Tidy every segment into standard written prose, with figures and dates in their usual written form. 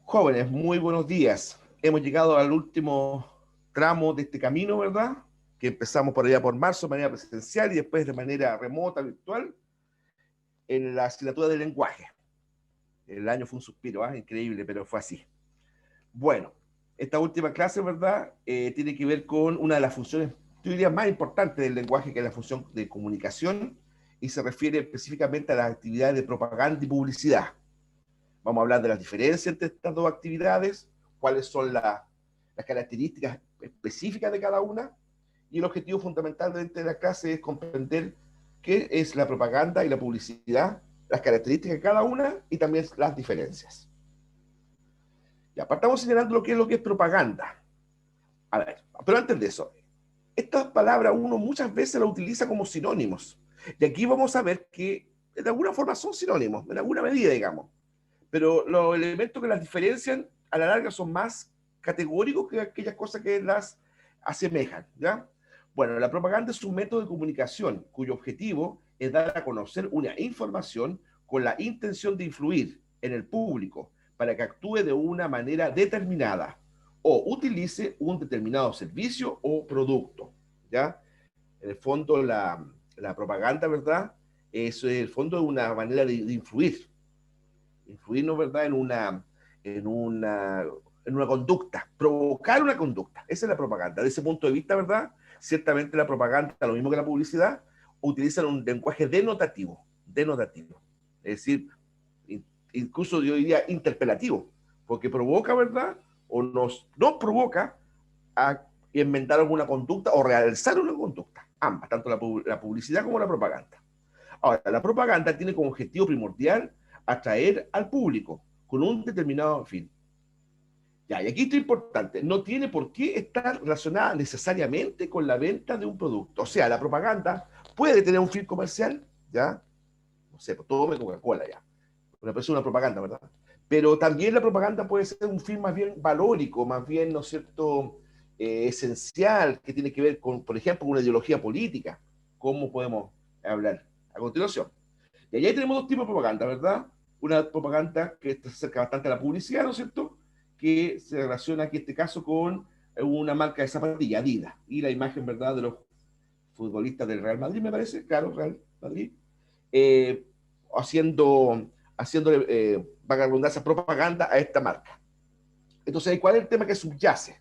Jóvenes, muy buenos días. Hemos llegado al último tramo de este camino, ¿verdad? Que empezamos por allá por marzo de manera presencial y después de manera remota, virtual, en la asignatura de lenguaje. El año fue un suspiro, ¿eh? Increíble, pero fue así. Bueno, esta última clase, ¿verdad? Tiene que ver con una de las funciones, yo diría, más importantes del lenguaje, que es la función de comunicación, y se refiere específicamente a las actividades de propaganda y publicidad. Vamos a hablar de las diferencias entre estas dos actividades, cuáles son las características específicas de cada una, y el objetivo fundamental de la clase es comprender qué es la propaganda y la publicidad, las características de cada una y también las diferencias. Ya, partamos señalando lo que es propaganda. A ver, pero antes de eso, estas palabras uno muchas veces las utiliza como sinónimos. Y aquí vamos a ver que de alguna forma son sinónimos, en alguna medida, digamos. Pero los elementos que las diferencian a la larga son más categóricos que aquellas cosas que las asemejan, ¿ya? Bueno, la propaganda es un método de comunicación cuyo objetivo es dar a conocer una información con la intención de influir en el público para que actúe de una manera determinada o utilice un determinado servicio o producto, ¿ya? En el fondo, la propaganda, ¿verdad? Es el fondo de una manera de influirnos, ¿verdad? En una, en una conducta, provocar una conducta. Esa es la propaganda. De ese punto de vista, ¿verdad? Ciertamente la propaganda, lo mismo que la publicidad, utilizan un lenguaje denotativo. Es decir, incluso yo diría interpelativo, porque provoca, ¿verdad? O nos provoca a inventar alguna conducta o realizar una conducta. Ambas, tanto la publicidad como la propaganda. Ahora, la propaganda tiene como objetivo primordial atraer al público con un determinado fin. Ya, y aquí esto es importante, no tiene por qué estar relacionada necesariamente con la venta de un producto. O sea, la propaganda puede tener un fin comercial, ¿ya? No sé, pues tome Coca-Cola ya. Una persona, una propaganda, ¿verdad? Pero también la propaganda puede ser un fin más bien valórico, más bien, ¿no es cierto?, esencial, que tiene que ver con, por ejemplo, una ideología política. ¿Cómo podemos hablar a continuación? Y allá tenemos dos tipos de propaganda, ¿verdad? Una propaganda que se acerca bastante a la publicidad, ¿no es cierto? Que se relaciona aquí en este caso con una marca de zapatillas, Adidas, y la imagen, ¿verdad?, de los futbolistas del Real Madrid, me parece, claro, Real Madrid, eh, haciendo, haciéndole, valga la redundancia, propaganda a esta marca. Entonces, ¿cuál es el tema que subyace?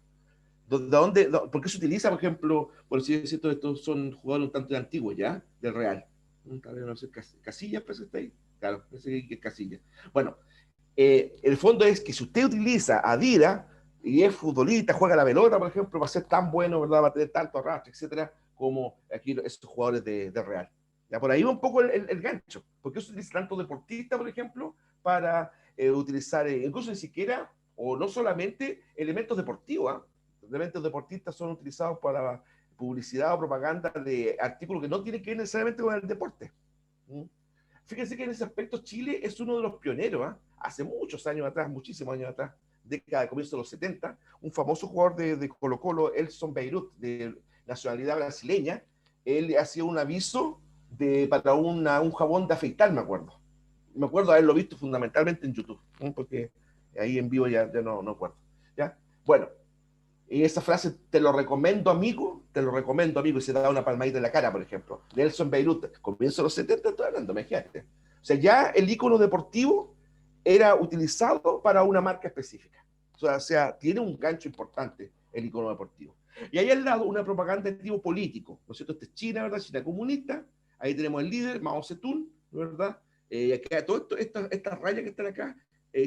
¿Por qué se utiliza, por ejemplo, por decir cierto, estos son jugadores un tanto antiguos ya, del Real? No sé, Casillas, pues está ahí. Claro, ese que es Casillas. Bueno, el fondo es que si usted utiliza Adidas y es futbolista, juega la pelota, por ejemplo, va a ser tan bueno, ¿verdad? Va a tener tanto arrastre, etcétera, como aquí estos jugadores de Real. Ya por ahí va un poco el gancho. ¿Por qué se utiliza tanto deportista, por ejemplo, para utilizar, incluso ni siquiera, o no solamente, elementos deportivos? Elementos deportistas son utilizados para publicidad o propaganda de artículos que no tienen que ver necesariamente con el deporte. ¿Mm? Fíjense que en ese aspecto Chile es uno de los pioneros, ¿eh? Hace muchos años atrás, muchísimos años atrás, década de comienzo de los 70, un famoso jugador de Colo Colo, Elson Beirut, de nacionalidad brasileña, él hacía un aviso para un jabón de afeitar, me acuerdo. Me acuerdo haberlo visto fundamentalmente en YouTube, ¿eh? Porque ahí en vivo ya no acuerdo. ¿Ya? Bueno, y esa frase, te lo recomiendo, amigo, y se da una palmadita en la cara, por ejemplo. Nelson Beirut, comienzo de los 70, estoy hablando, imagínate. O sea, ya el icono deportivo era utilizado para una marca específica. O sea, tiene un gancho importante el icono deportivo. Y ahí al lado una propaganda de tipo político, ¿no es cierto? Esta es China, ¿verdad? China comunista. Ahí tenemos el líder, Mao Zedong, ¿verdad? Y acá, estas rayas que están acá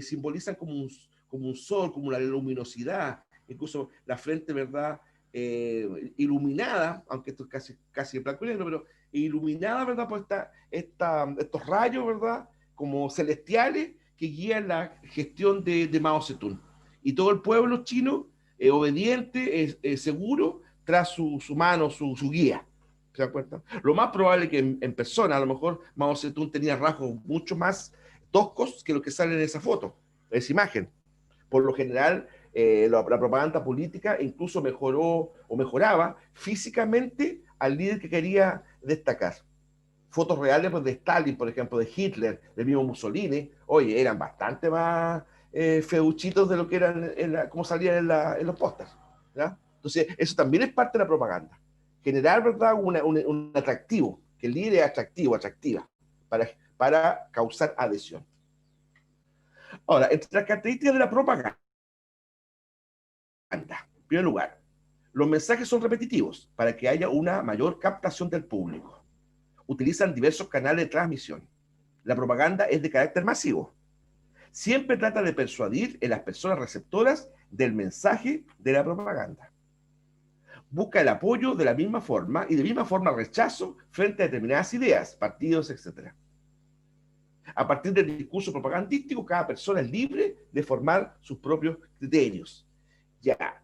simbolizan como un sol, como la luminosidad, incluso la frente, ¿verdad? Iluminada, aunque esto es casi en blanco y negro, pero iluminada, ¿verdad? Por estos rayos, ¿verdad? Como celestiales que guían la gestión de Mao Zedong. Y todo el pueblo chino, obediente, seguro, tras su mano, su guía. ¿Se dan cuenta? Lo más probable que en persona, a lo mejor Mao Zedong tenía rasgos mucho más toscos que lo que sale en esa foto, en esa imagen. Por lo general, la propaganda política incluso mejoró o mejoraba físicamente al líder que quería destacar. Fotos reales pues, de Stalin, por ejemplo, de Hitler, del mismo Mussolini, oye, eran bastante más feuchitos de lo que eran, como salían en los pósters, ¿ya? Entonces, eso también es parte de la propaganda. Generar, ¿verdad?, un atractivo, que el líder es atractivo, atractiva, para causar adhesión. Ahora, entre las características de la propaganda, en primer lugar, los mensajes son repetitivos para que haya una mayor captación del público. Utilizan diversos canales de transmisión. La propaganda es de carácter masivo. Siempre trata de persuadir en las personas receptoras del mensaje de la propaganda. Busca el apoyo de la misma forma y de misma forma rechazo frente a determinadas ideas, partidos, etc. A partir del discurso propagandístico, cada persona es libre de formar sus propios criterios. Ya,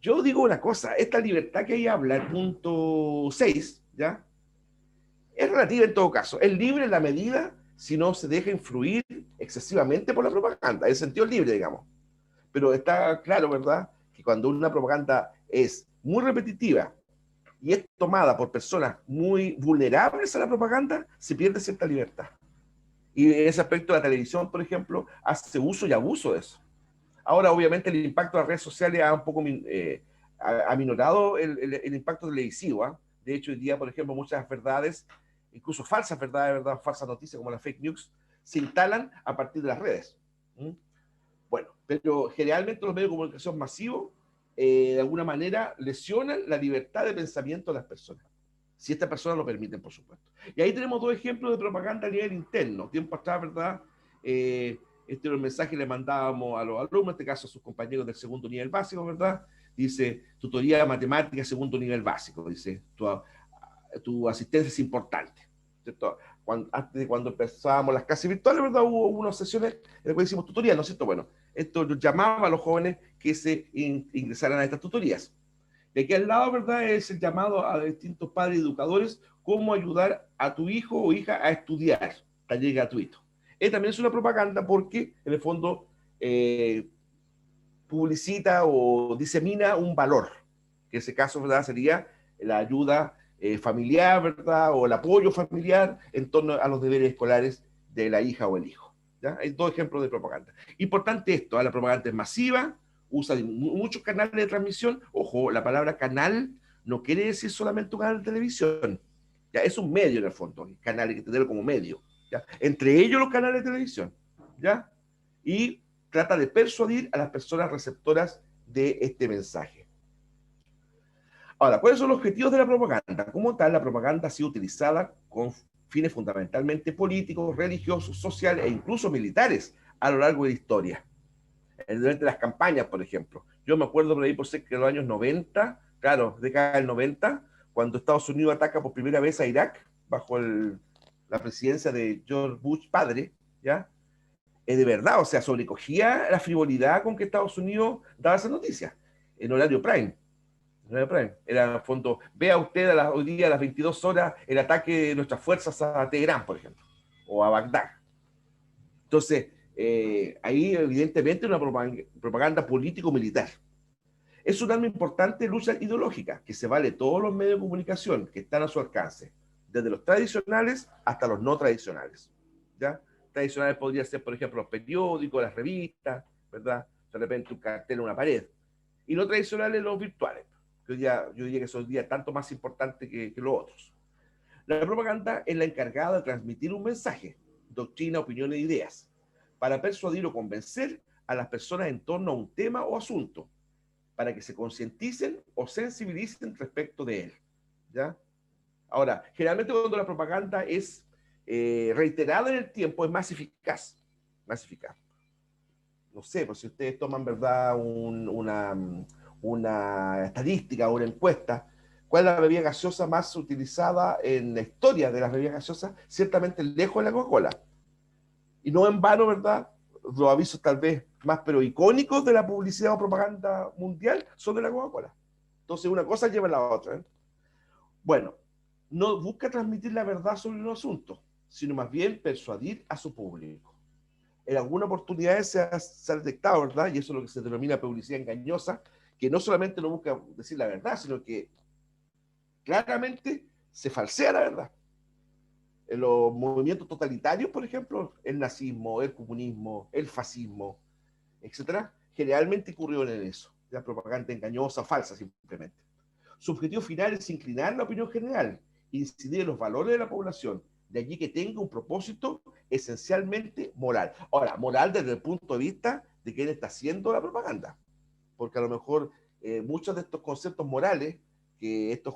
yo digo una cosa, esta libertad que ahí habla, el punto 6, ¿ya? Es relativa en todo caso. Es libre en la medida si no se deja influir excesivamente por la propaganda. En sentido libre, digamos. Pero está claro, ¿verdad?, que cuando una propaganda es muy repetitiva y es tomada por personas muy vulnerables a la propaganda, se pierde cierta libertad. Y en ese aspecto la televisión, por ejemplo, hace uso y abuso de eso. Ahora, obviamente, el impacto de las redes sociales ha un poco aminorado el impacto televisivo. ¿Eh? De hecho, hoy día, por ejemplo, muchas verdades, incluso falsas verdades, ¿verdad?, falsas noticias como las fake news, se instalan a partir de las redes. ¿Mm? Bueno, pero generalmente los medios de comunicación masivos, de alguna manera, lesionan la libertad de pensamiento de las personas. Si estas personas lo permiten, por supuesto. Y ahí tenemos dos ejemplos de propaganda a nivel interno. Tiempo atrás, ¿verdad? Este era el mensaje que le mandábamos a los alumnos, en este caso a sus compañeros del segundo nivel básico, ¿verdad? Dice, tutoría de matemáticas segundo nivel básico. Dice, tu asistencia es importante. ¿Cierto? Cuando empezábamos las clases virtuales, ¿verdad? Hubo unas sesiones en las que hicimos tutorías, ¿no es cierto? Bueno, esto llamaba a los jóvenes que se ingresaran a estas tutorías. De aquí al lado, ¿verdad?, es el llamado a distintos padres y educadores cómo ayudar a tu hijo o hija a estudiar, taller gratuito. También es una propaganda porque, en el fondo, publicita o disemina un valor, que en ese caso, ¿verdad?, sería la ayuda familiar, ¿verdad?, o el apoyo familiar en torno a los deberes escolares de la hija o el hijo. ¿Ya? Hay dos ejemplos de propaganda. Importante esto, la propaganda es masiva, usa muchos canales de transmisión. Ojo, la palabra canal no quiere decir solamente un canal de televisión. ¿Ya? Es un medio en el fondo, el canal hay que tenerlo como medio. ¿Ya? Entre ellos los canales de televisión. ¿Ya? Y trata de persuadir a las personas receptoras de este mensaje. Ahora, ¿cuáles son los objetivos de la propaganda? Como tal, la propaganda ha sido utilizada con fines fundamentalmente políticos, religiosos, sociales e incluso militares a lo largo de la historia. Durante las campañas, por ejemplo. Yo me acuerdo por ahí por cerca de los años 90, claro, década del 90, cuando Estados Unidos ataca por primera vez a Irak, bajo la presidencia de George Bush padre, ¿ya? De verdad, o sea, sobrecogía la frivolidad con que Estados Unidos daba esa noticia, en horario prime. Era en el fondo, vea usted hoy día a las 22 horas el ataque de nuestras fuerzas a Teherán, por ejemplo, o a Bagdad. Entonces, ahí evidentemente una propaganda político-militar. Es un arma importante de lucha ideológica, que se vale todos los medios de comunicación que están a su alcance, desde los tradicionales hasta los no tradicionales. ¿Ya? Tradicionales podría ser, por ejemplo, los periódicos, las revistas, ¿verdad? De repente un cartel en una pared. Y no tradicionales, los virtuales, que yo diría que son días tanto más importantes que los otros. La propaganda es la encargada de transmitir un mensaje, doctrina, opiniones e ideas, para persuadir o convencer a las personas en torno a un tema o asunto, para que se concienticen o sensibilicen respecto de él. ¿Ya? Ahora, generalmente cuando la propaganda es reiterada en el tiempo es más eficaz. Más eficaz. No sé, pues si ustedes toman, ¿verdad?, una estadística o una encuesta, ¿cuál es la bebida gaseosa más utilizada en la historia de las bebidas gaseosas? Ciertamente lejos de la Coca-Cola. Y no en vano, ¿verdad? Los avisos tal vez más pero icónicos de la publicidad o propaganda mundial son de la Coca-Cola. Entonces una cosa lleva a la otra. ¿Eh? Bueno, no busca transmitir la verdad sobre un asunto, sino más bien persuadir a su público. En alguna oportunidad se ha detectado, ¿verdad? Y eso es lo que se denomina publicidad engañosa, que no solamente no busca decir la verdad, sino que claramente se falsea la verdad. En los movimientos totalitarios, por ejemplo, el nazismo, el comunismo, el fascismo, etcétera, generalmente incurrieron en eso, la propaganda engañosa, falsa simplemente. Su objetivo final es inclinar la opinión general, incidir en los valores de la población, de allí que tenga un propósito esencialmente moral. Ahora, moral desde el punto de vista de quién está haciendo la propaganda, porque a lo mejor muchos de estos conceptos morales que estos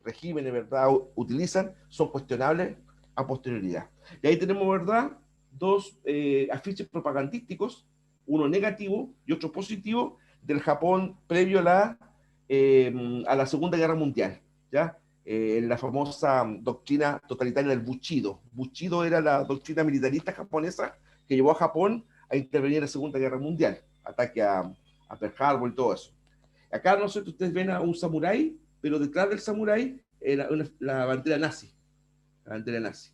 regímenes, ¿verdad?, utilizan son cuestionables a posterioridad. Y ahí tenemos, ¿verdad?, dos afiches propagandísticos, uno negativo y otro positivo, del Japón previo a la Segunda Guerra Mundial, ¿ya? La famosa doctrina totalitaria del Bushido. Bushido era la doctrina militarista japonesa que llevó a Japón a intervenir en la Segunda Guerra Mundial, ataque a Pearl Harbor y todo eso. Acá, no sé, ustedes ven a un samurái, pero detrás del samurái era la bandera nazi. La bandera nazi.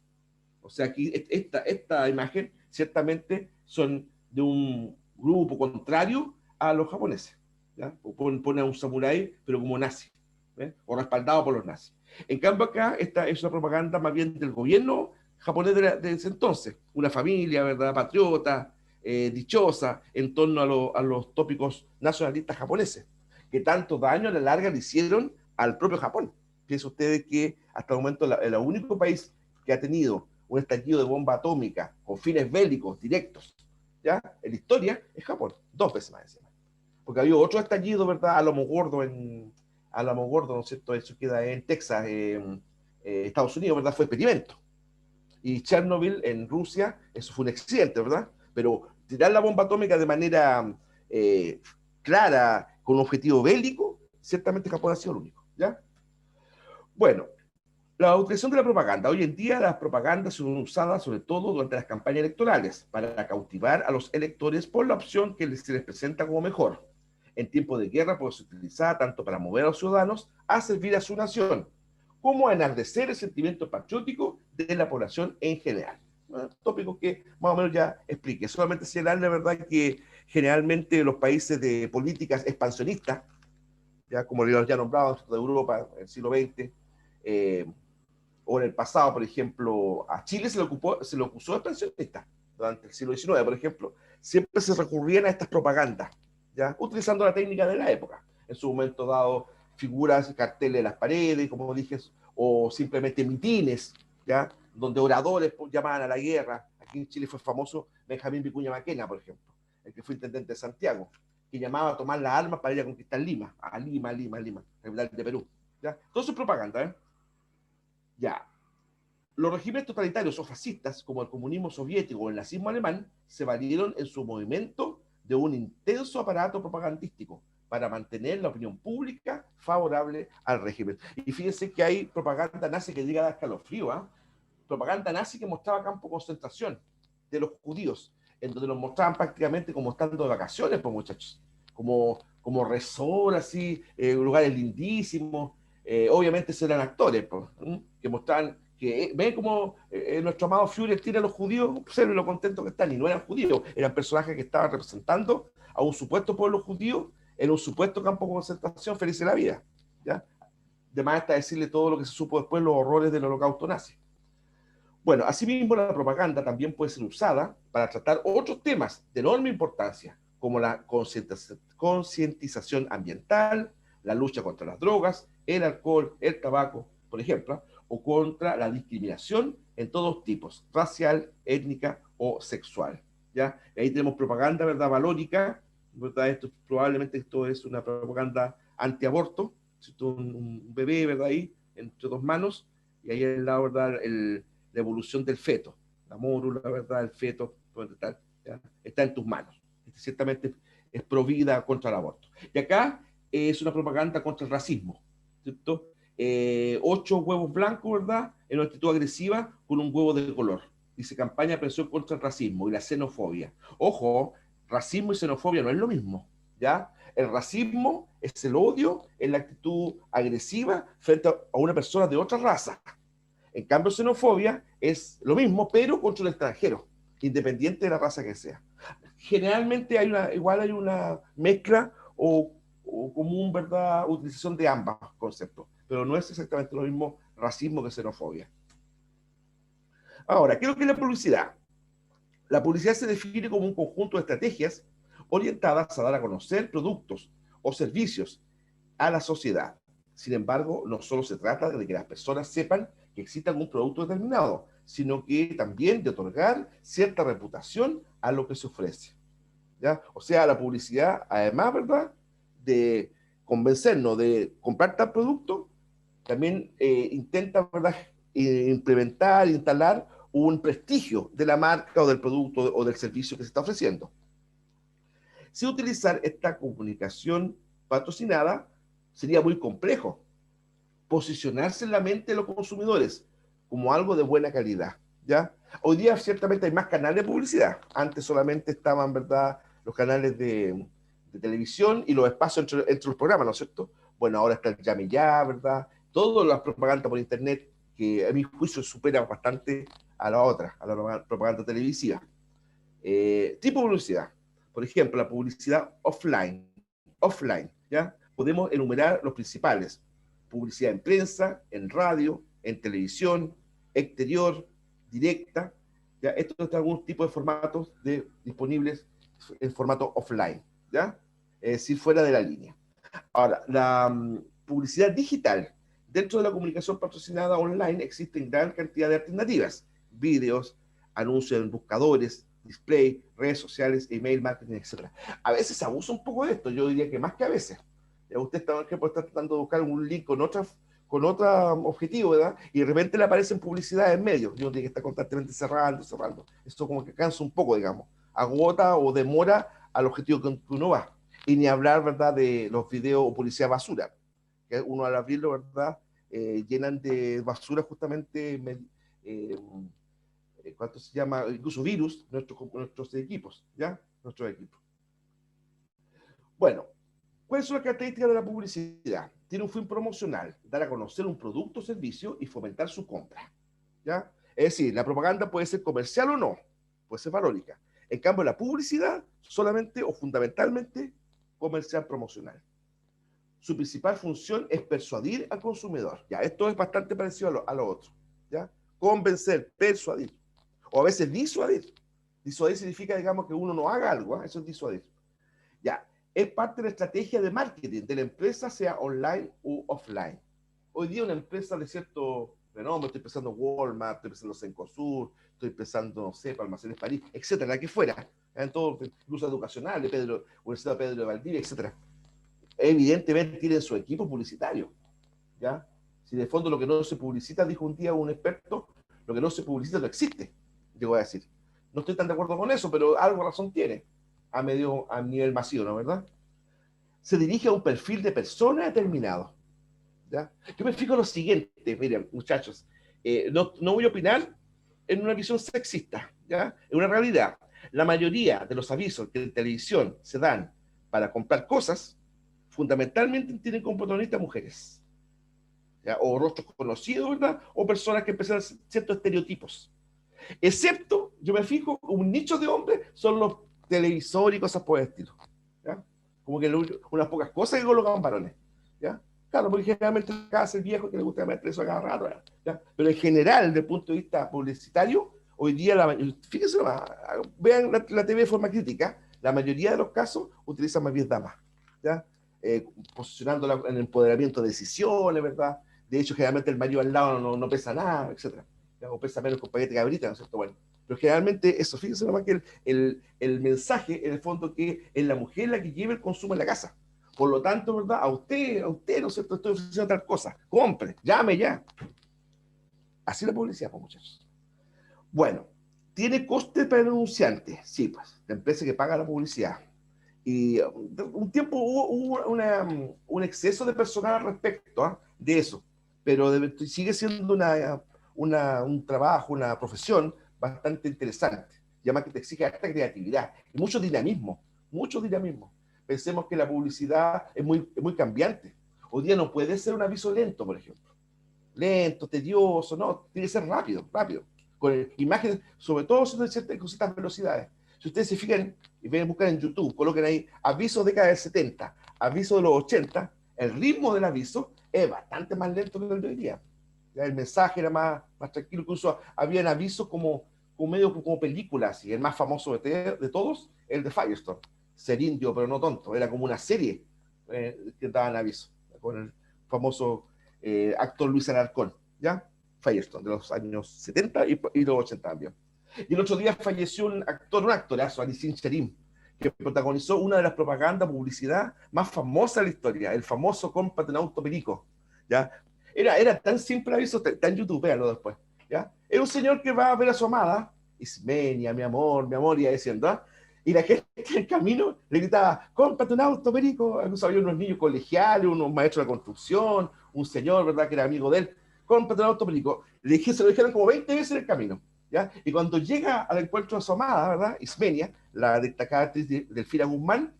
O sea, aquí esta imagen ciertamente son de un grupo contrario a los japoneses. ¿Ya? Pone a un samurái, pero como nazi, ¿eh? O respaldado por los nazis. En cambio, acá esta es una propaganda más bien del gobierno japonés de ese entonces. Una familia, ¿verdad?, patriota, dichosa, en torno a los tópicos nacionalistas japoneses, que tanto daño a la larga le hicieron al propio Japón. Piensen ustedes que hasta el momento el único país que ha tenido un estallido de bomba atómica con fines bélicos directos, ¿ya?, en la historia, es Japón, 2 veces más encima. Porque había otro estallido, ¿verdad?, Alamogordo, ¿no es cierto? Eso queda en Texas, Estados Unidos, ¿verdad? Fue experimento. Y Chernobyl en Rusia, eso fue un accidente, ¿verdad? Pero tirar la bomba atómica de manera eh, clara, con un objetivo bélico, ciertamente Japón ha sido el único, ¿ya? Bueno, la utilización de la propaganda. Hoy en día las propagandas son usadas sobre todo durante las campañas electorales para cautivar a los electores por la opción que se les presenta como mejor. En tiempo de guerra puede ser utilizada tanto para mover a los ciudadanos a servir a su nación, como a enardecer el sentimiento patriótico de la población en general. Tópico que más o menos ya expliqué. Solamente señalar la verdad que generalmente los países de políticas expansionistas, ya como ya nombrado de Europa en el siglo XX, eh, o en el pasado, por ejemplo, a Chile se le acusó de expansionista durante el siglo XIX, por ejemplo, siempre se recurrían a estas propagandas, ¿ya?, utilizando la técnica de la época. En su momento dado, figuras, carteles en las paredes, como dije, o simplemente mitines, ¿ya?, donde oradores llamaban a la guerra. Aquí en Chile fue famoso Benjamín Vicuña Maquena, por ejemplo, el que fue intendente de Santiago, que llamaba a tomar las armas para ir a conquistar Lima, capital de Perú. ¿Ya? Todo eso es propaganda, ¿eh? Ya. Los regímenes totalitarios o fascistas, como el comunismo soviético o el nazismo alemán, se valieron en su movimiento de un intenso aparato propagandístico para mantener la opinión pública favorable al régimen. Y fíjense que hay propaganda nazi que llega a escalofrío, ¿eh? Propaganda nazi que mostraba campo de concentración de los judíos, en donde los mostraban prácticamente como estando de vacaciones, pues, muchachos, como resort, así, lugares lindísimos. Obviamente eran actores, pues, que mostraban que ven como nuestro amado Führer tira a los judíos, observen lo contentos que están, y no eran judíos, eran personajes que estaban representando a un supuesto pueblo judío en un supuesto campo de concentración, feliz de la vida, ¿ya? De más está decirle todo lo que se supo después, los horrores del holocausto nazi. Bueno, asimismo la propaganda también puede ser usada para tratar otros temas de enorme importancia, como la concientización ambiental, la lucha contra las drogas, el alcohol, el tabaco, por ejemplo, o contra la discriminación en todos tipos, racial, étnica o sexual. ¿Ya? Y ahí tenemos propaganda, ¿verdad?, valórica, ¿verdad? Probablemente esto es una propaganda antiaborto, un bebé, ¿verdad?, ahí, entre dos manos, y ahí al lado, ¿verdad?, la evolución del feto, la mórula, ¿verdad?, el feto, está en tus manos. Ciertamente es provida contra el aborto. Y acá es una propaganda contra el racismo, ¿cierto? 8 huevos blancos, ¿verdad?, en una actitud agresiva con un huevo de color. Dice campaña de presión contra el racismo y la xenofobia. Ojo, racismo y xenofobia no es lo mismo, ¿ya? El racismo es el odio en la actitud agresiva frente a una persona de otra raza. En cambio, xenofobia es lo mismo, pero contra el extranjero, independiente de la raza que sea. Generalmente igual hay una mezcla o común, ¿verdad?, utilización de ambos conceptos, pero no es exactamente lo mismo racismo que xenofobia. Ahora, ¿qué es lo que es la publicidad? La publicidad se define como un conjunto de estrategias orientadas a dar a conocer productos o servicios a la sociedad. Sin embargo, no solo se trata de que las personas sepan que exista algún producto determinado, sino que también de otorgar cierta reputación a lo que se ofrece. ¿Ya? O sea, la publicidad, además, ¿verdad?, de convencernos de comprar tal producto, también intenta, ¿verdad?, implementar, instalar un prestigio de la marca o del producto o del servicio que se está ofreciendo. Si utilizar esta comunicación patrocinada sería muy complejo. Posicionarse en la mente de los consumidores como algo de buena calidad, ¿ya? Hoy día ciertamente hay más canales de publicidad. Antes solamente estaban, ¿verdad?, los canales de televisión y los espacios entre los programas, ¿no es cierto? Bueno, ahora está el Llame Ya, ¿verdad? Todas las propagandas por internet, que a mi juicio supera bastante a la otra, a la propaganda televisiva. Tipo de publicidad. Por ejemplo, la publicidad offline. Offline, ¿ya? Podemos enumerar los principales. Publicidad en prensa, en radio, en televisión, exterior, directa. ¿Ya? Esto es algún tipo de formatos disponibles en formato offline, ¿ya? Es decir, fuera de la línea. Ahora, la publicidad digital. Dentro de la comunicación patrocinada online existen gran cantidad de alternativas. Vídeos, anuncios en buscadores, display, redes sociales, email marketing, etc. A veces se abusa un poco de esto, yo diría que más que a veces. Usted está, por ejemplo, está tratando de buscar un link con otro objetivo, ¿verdad? Y de repente le aparecen publicidad en medio. Y uno tiene que estar constantemente cerrando. Esto como que cansa un poco, digamos. Agota o demora al objetivo que uno va. Y ni hablar, ¿verdad?, de los videos o publicidad basura, que uno al abrirlo, ¿verdad?, llenan de basura justamente, ¿cuánto se llama? Incluso virus, nuestros equipos, ¿ya? Nuestros equipos. Bueno, ¿cuáles son las características de la publicidad? Tiene un fin promocional, dar a conocer un producto o servicio y fomentar su compra, ¿ya? Es decir, la propaganda puede ser comercial o no, puede ser valórica. En cambio, la publicidad solamente o fundamentalmente comercial promocional. Su principal función es persuadir al consumidor. Ya, esto es bastante parecido a lo otro, ¿ya? Convencer, persuadir, o a veces disuadir. Disuadir significa, digamos, que uno no haga algo, ¿eh? Eso es disuadir. Ya, es parte de la estrategia de marketing de la empresa, sea online u offline. Hoy día una empresa de cierto renombre, estoy pensando Walmart, estoy pensando Cencosud, estoy pensando, no sé, Almacenes París, etcétera, la que fuera, en todo, incluso educacional, de Universidad Pedro de Valdivia, etcétera. Evidentemente tienen su equipo publicitario, ¿ya? Si de fondo lo que no se publicita, dijo un día un experto, lo que no se publicita no existe, llegó a decir. No estoy tan de acuerdo con eso, pero algo razón tiene, a nivel masivo, ¿no? ¿Verdad? Se dirige a un perfil de persona determinado, ¿ya? Yo me fijo en lo siguiente, miren, muchachos, no voy a opinar en una visión sexista, ¿ya? En una realidad, la mayoría de los avisos que en televisión se dan para comprar cosas, fundamentalmente tienen como protagonistas mujeres, ¿ya? O rostros conocidos, ¿verdad? O personas que empiezan ciertos estereotipos. Excepto, yo me fijo, un nicho de hombres son los televisores y cosas por el estilo, ¿ya? Como que unas pocas cosas que colocan varones, ¿ya? Claro, porque generalmente acá es el viejo que le gusta meter eso acá rato, ¿ya? Pero en general, desde el punto de vista publicitario, hoy día, fíjense nomás, vean la TV de forma crítica, la mayoría de los casos utilizan más bien damas, ¿ya? Posicionándola en empoderamiento de decisiones, ¿verdad? De hecho, generalmente el marido al lado no pesa nada, etcétera, o pesa menos con paquete de cabrita, ¿no es cierto? Bueno, pero generalmente eso, fíjense nomás que el mensaje, en el fondo, que es la mujer la que lleva el consumo en la casa. Por lo tanto, ¿verdad? A usted, ¿no es cierto? Estoy ofreciendo tal cosa. Compre, llame ya. Así la publicidad, pues, muchachos. Bueno, ¿tiene coste para el anunciante? Sí, pues, la empresa que paga la publicidad. Y un tiempo hubo un exceso de personal al respecto, ¿eh?, de eso, pero sigue siendo un trabajo, una profesión bastante interesante, ya más que te exige harta creatividad y mucho dinamismo. Pensemos que la publicidad es muy cambiante. Hoy día no puede ser un aviso lento, por ejemplo. Lento, tedioso, no, tiene que ser rápido, rápido. Con imágenes, sobre todo con ciertas velocidades. Si ustedes se fijan y ven a buscar en YouTube, coloquen ahí avisos de década del 70, avisos de los 80, el ritmo del aviso es bastante más lento que el de hoy día. Ya el mensaje era más tranquilo, incluso habían avisos como medio como películas, y el más famoso de todos, el de Firestone. Ser indio, pero no tonto. Era como una serie que daban aviso, con el famoso actor Luis Alarcón, ¿ya? Firestone, de los años 70 y los 80 también. Y el otro día falleció un actorazo, Alicín Cherim, que protagonizó una de las propagandas, publicidad más famosas de la historia, el famoso Cómprate un auto perico, ¿ya? Era tan simple aviso, tan YouTube, véanlo después, ¿ya? Era un señor que va a ver a su amada, Ismenia, mi amor, iba diciendo, ¿ah? Y la gente en el camino le gritaba, cómprate un auto, perico. Incluso había unos niños colegiales, unos maestros de construcción, un señor, ¿verdad?, que era amigo de él, cómprate un auto, perico. Se lo dijeron como 20 veces en el camino, ¿ya? Y cuando llega al encuentro de su amada, ¿verdad?, Ismenia, la destacada actriz de Delfina Guzmán,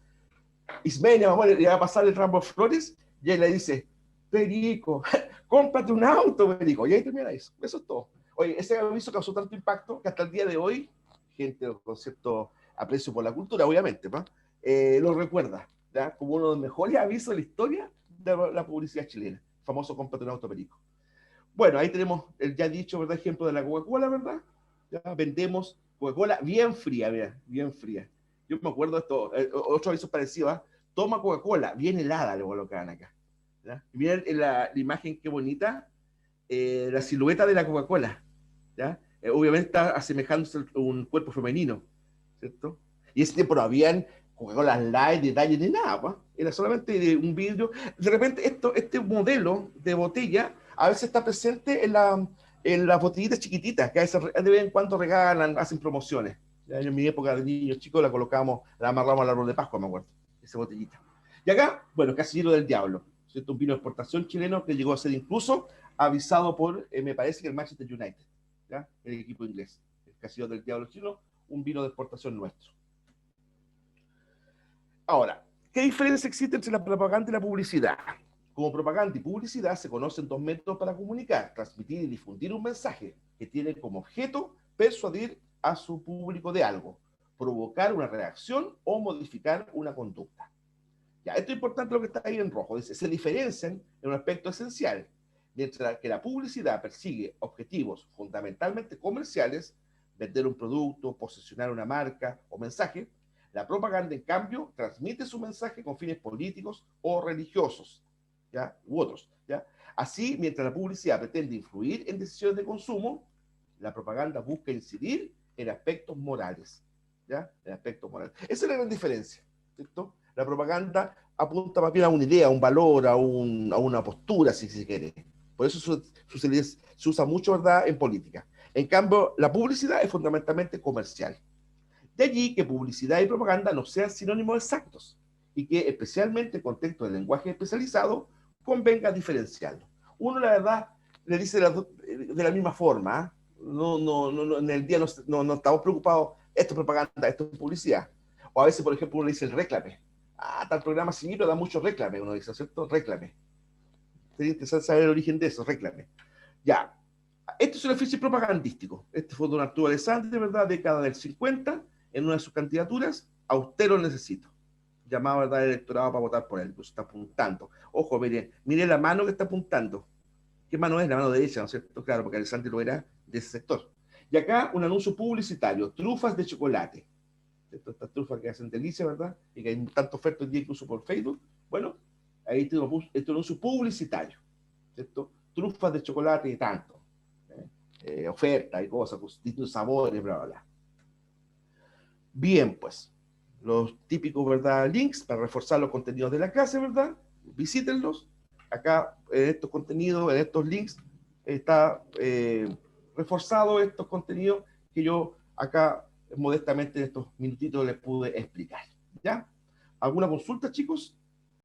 Ismenia, mamá, le va a pasar el ramo de flores, y él le dice, perico, cómprate un auto, perico. Y ahí termina eso. Eso es todo. Oye, ese aviso causó tanto impacto que hasta el día de hoy, gente con cierto aprecio por la cultura, obviamente, ¿no? Lo recuerda, ¿ya?, como uno de los mejores avisos de la historia de la publicidad chilena. Famoso cómprate un auto, perico. Bueno, ahí tenemos el ya dicho, ¿verdad?, ejemplo de la Coca-Cola, ¿verdad? Ya vendemos Coca-Cola bien fría, ¿verdad?, bien fría. Yo me acuerdo de esto, otro aviso parecido, ¿eh? Toma Coca-Cola, bien helada, le colocaban acá, ¿ya? Y miren la imagen, qué bonita, la silueta de la Coca-Cola, ¿ya? Obviamente está asemejándose a un cuerpo femenino, ¿cierto? Y ese tiempo no habían Coca-Cola Light, detalles ni nada, ¿pues? Era solamente de un vidrio. De repente este modelo de botella a veces está presente en las botellitas chiquititas, que a veces de vez en cuando regalan, hacen promociones. Ya en mi época de niños chicos la colocamos, la amarramos al árbol de Pascua, me acuerdo, esa botellita. Y acá, bueno, Casillero del Diablo, ¿cierto? Un vino de exportación chileno que llegó a ser incluso avisado por, me parece que el Manchester United, ¿ya?, el equipo inglés. El Casillero del Diablo chino, un vino de exportación nuestro. Ahora, ¿qué diferencia existe entre la propaganda y la publicidad? Como propaganda y publicidad se conocen dos métodos para comunicar, transmitir y difundir un mensaje que tiene como objeto persuadir a su público de algo, provocar una reacción o modificar una conducta. Ya, esto es importante lo que está ahí en rojo. Dice, se diferencian en un aspecto esencial. Mientras que la publicidad persigue objetivos fundamentalmente comerciales, vender un producto, posicionar una marca o mensaje, la propaganda, en cambio, transmite su mensaje con fines políticos o religiosos, ¿ya?, u otros, ¿ya? Así, mientras la publicidad pretende influir en decisiones de consumo, la propaganda busca incidir en aspectos morales, ¿ya? En aspectos morales. Esa es la gran diferencia, ¿cierto? La propaganda apunta más bien a una idea, a un valor, a una postura, si se quiere. Por eso se usa mucho, ¿verdad?, en política. En cambio, la publicidad es fundamentalmente comercial. De allí que publicidad y propaganda no sean sinónimos exactos y que, especialmente en contexto del lenguaje especializado, convenga diferenciarlo. Uno, la verdad, le dice de la misma forma, ¿eh? En el día no estamos preocupados, esto es propaganda, esto es publicidad. O a veces, por ejemplo, uno dice el réclame. Ah, tal programa sí, pero da mucho réclame, uno dice, ¿cierto? Réclame. Sería interesante saber el origen de eso, réclame. Ya, este es un oficio propagandístico. Este fue don Arturo Alessandri, ¿verdad?, década del 50, en una de sus candidaturas, a usted lo necesito. Llamaba, ¿verdad?, el electorado para votar por él, pues está apuntando. Ojo, mire la mano que está apuntando. ¿Qué mano es? La mano derecha, ¿no es cierto? Claro, porque Alessandri lo era de ese sector. Y acá un anuncio publicitario, trufas de chocolate. Estas trufas que hacen delicia, ¿verdad? Y que hay tanta oferta hoy día incluso por Facebook. Bueno, ahí tenemos este anuncio publicitario, ¿cierto? Trufas de chocolate y tanto. Ofertas y cosas, pues, distintos sabores, bla, bla, bla. Bien, pues, los típicos, ¿verdad?, links para reforzar los contenidos de la clase, ¿verdad? Visítenlos. Acá, en estos contenidos, en estos links, está reforzado estos contenidos que yo acá, modestamente, en estos minutitos les pude explicar. ¿Ya? ¿Alguna consulta, chicos?